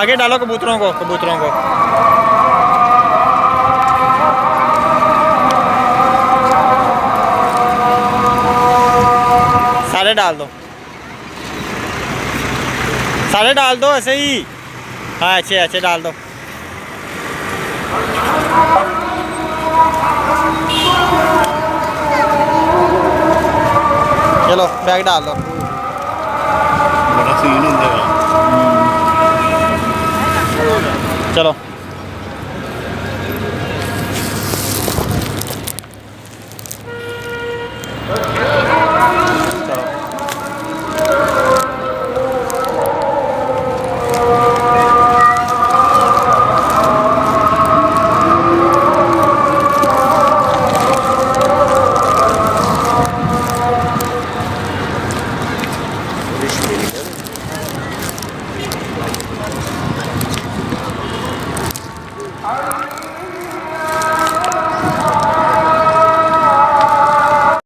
आगे डालो कबूतरों को, कबूतरों को। सारे डाल दो, सारे डाल दो ऐसे ही। हाँ अच्छे अच्छे डाल दो। चलो बैग डाल दो। बड़ा सीन होंगे। चलो